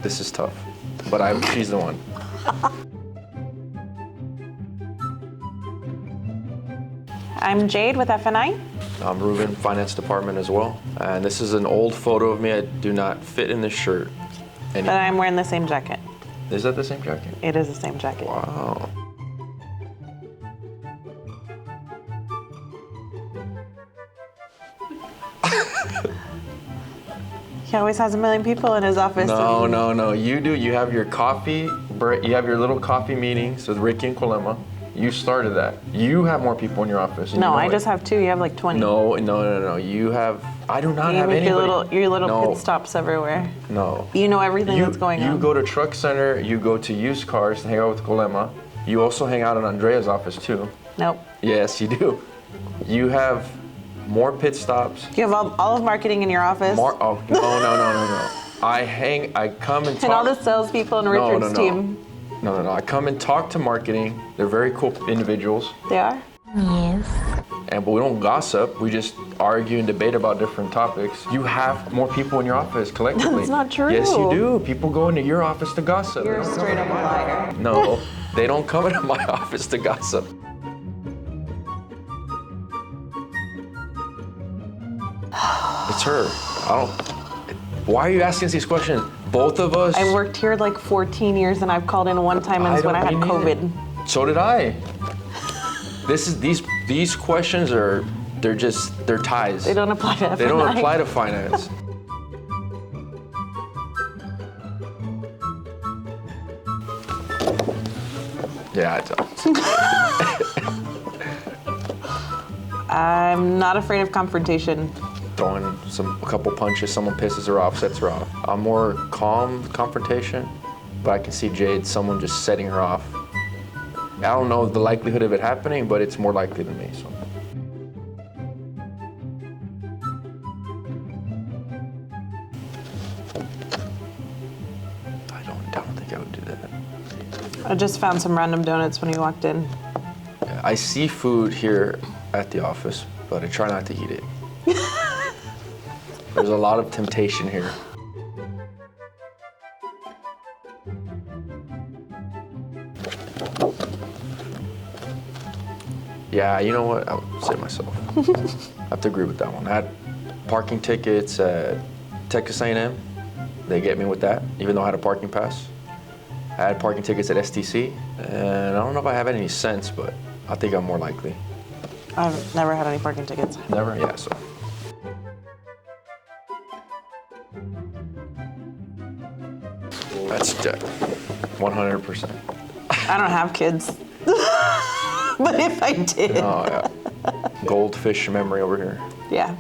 This is tough, but she's the one. I'm Jade with FNI. I'm Ruben, finance department as well. And this is an old photo of me. I do not fit in this shirt anymore. But I'm wearing the same jacket. Is that the same jacket? It is the same jacket. Wow. He always has a million people in his office. No. You do. You have your coffee break. You have your little coffee meetings with Ricky and Colema. You started that. You have more people in your office. No, I just have 2. You have like 20. No. You have. I do not have anybody. Your little pit stops everywhere. No. You know everything that's going on. You go to Truck Center. You go to used cars to hang out with Colema. You also hang out in Andrea's office too. Nope. Yes, you do. You have more pit stops. You have all of marketing in your office. No. I come and talk. And all the salespeople in Richard's team. No. I come and talk to marketing. They're very cool individuals. They are? Yes. But we don't gossip. We just argue and debate about different topics. You have more people in your office collectively. That's not true. Yes, you do. People go into your office to gossip. You're a straight up liar. No, they don't come into my office to gossip. It's her. Why are you asking us these questions? Both of us. I worked here like 14 years and I've called in one time and it's when I had COVID. So did I. These questions they're ties. They don't apply to FNI. They don't apply to finance. Yeah, it does. I'm not afraid of confrontation. Throwing a couple punches, someone pisses her off, sets her off. I'm more calm confrontation, but I can see Jade, someone just setting her off. I don't know the likelihood of it happening, but it's more likely than me. So. I don't think I would do that. I just found some random donuts when you walked in. Yeah, I see food here at the office, but I try not to eat it. There's a lot of temptation here. Yeah, you know what? I would say myself. I have to agree with that one. I had parking tickets at Texas A&M. They get me with that, even though I had a parking pass. I had parking tickets at STC, and I don't know if I have any sense, but I think I'm more likely. I've never had any parking tickets. Never? Yeah, so. That's 100%. I don't have kids. But if I did. Oh, yeah. Goldfish memory over here. Yeah.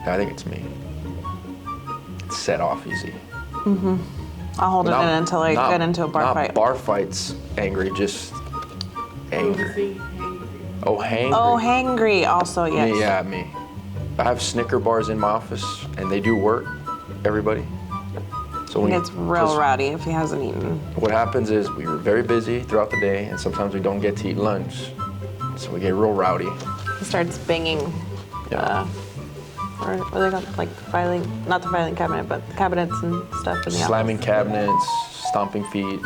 I think it's me. It's set off easy. Mm-hmm. I'll hold it in until I get into a bar fight. Not bar fights angry, just angry. Oh, hangry. Oh, hangry also, yes. Yeah, me. I have Snicker bars in my office, and they do work, everybody. So he gets real rowdy if he hasn't eaten. What happens is we were very busy throughout the day, and sometimes we don't get to eat lunch. So we get real rowdy. He starts banging, or what are they called? Like not the filing cabinet, but cabinets and stuff in the Slamming office. cabinets, stomping feet.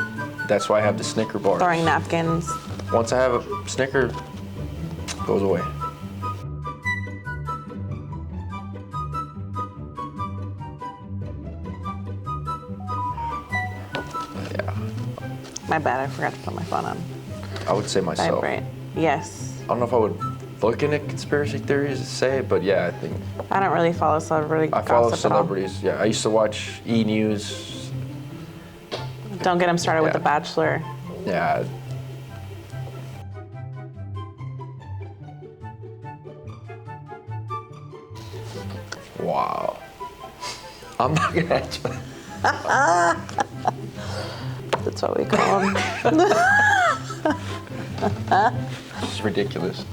That's why I have the Snicker bars. Throwing napkins. Once I have a Snicker, it goes away. My bad, I forgot to put my phone on. I would say myself. Vibrate. Yes. I don't know if I would look into conspiracy theories to say, but yeah, I think. I don't really follow celebrity gossip. I follow celebrities. Yeah, I used to watch E! News. Don't get him started with The Bachelor. Yeah. Wow. I'm not gonna answer. That's what we call him. It's ridiculous.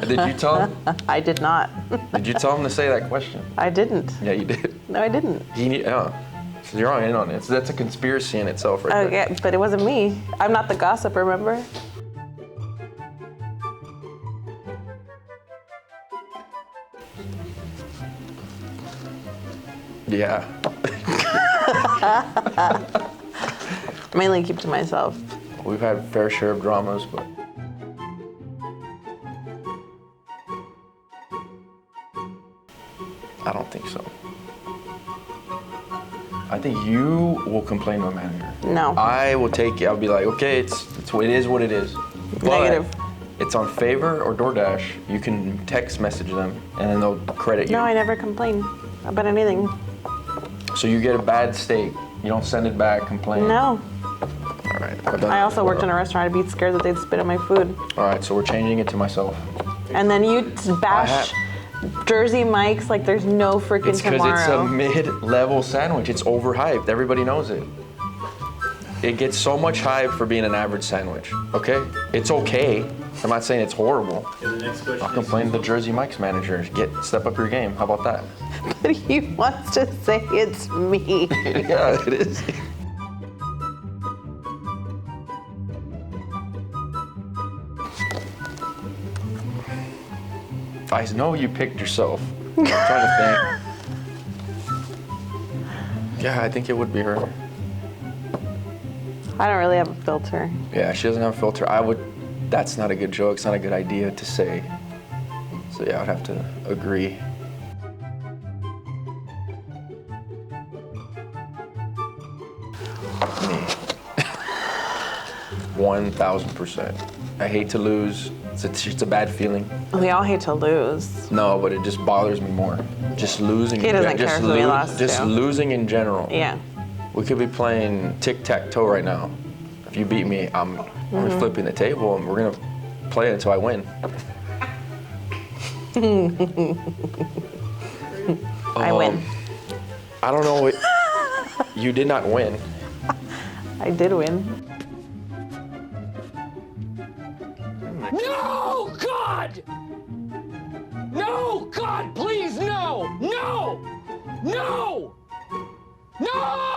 Did you tell him? I did not. Did you tell him to say that question? I didn't. Yeah, you did. No, I didn't. So you're on in on it. So that's a conspiracy in itself, right? Okay, but it wasn't me. I'm not the gossip, remember? Yeah. Mainly keep to myself. We've had fair share of dramas, but I don't think so. I think you will complain to a manager. No. I will take it. I'll be like, okay, it is what it is. But Negative. it's on Favor or DoorDash. You can text message them, and then they'll credit you. No, I never complain about anything. So you get a bad steak, you don't send it back, complain. No. All right. I also worked in a restaurant. I'd be scared that they'd spit on my food. All right, so we're changing it to myself. And then you bash Jersey Mike's like there's no freaking It's because tomorrow. it's a mid-level sandwich. It's overhyped. Everybody knows it. It gets so much hype for being an average sandwich. Okay? It's okay. I'm not saying it's horrible. And the next question I'll complain to the Jersey Mike's manager. Step up your game. How about that? But he wants to say it's me. Yeah, it is. I know you picked yourself. I'm trying to think. Yeah, I think it would be her. I don't really have a filter. Yeah, she doesn't have a filter. That's not a good joke. It's not a good idea to say. So yeah, I would have to agree. Me. 1000%. I hate to lose. It's a bad feeling. We all hate to lose. No, but it just bothers me more. Just losing. He doesn't care who we lost Just to. losing in general. Yeah. We could be playing tic-tac-toe right now. If you beat me, I'm flipping the table and we're gonna play it until I win. I win. I don't know. You did not win. I did win. No, God! No, God, please, no! No! No! No!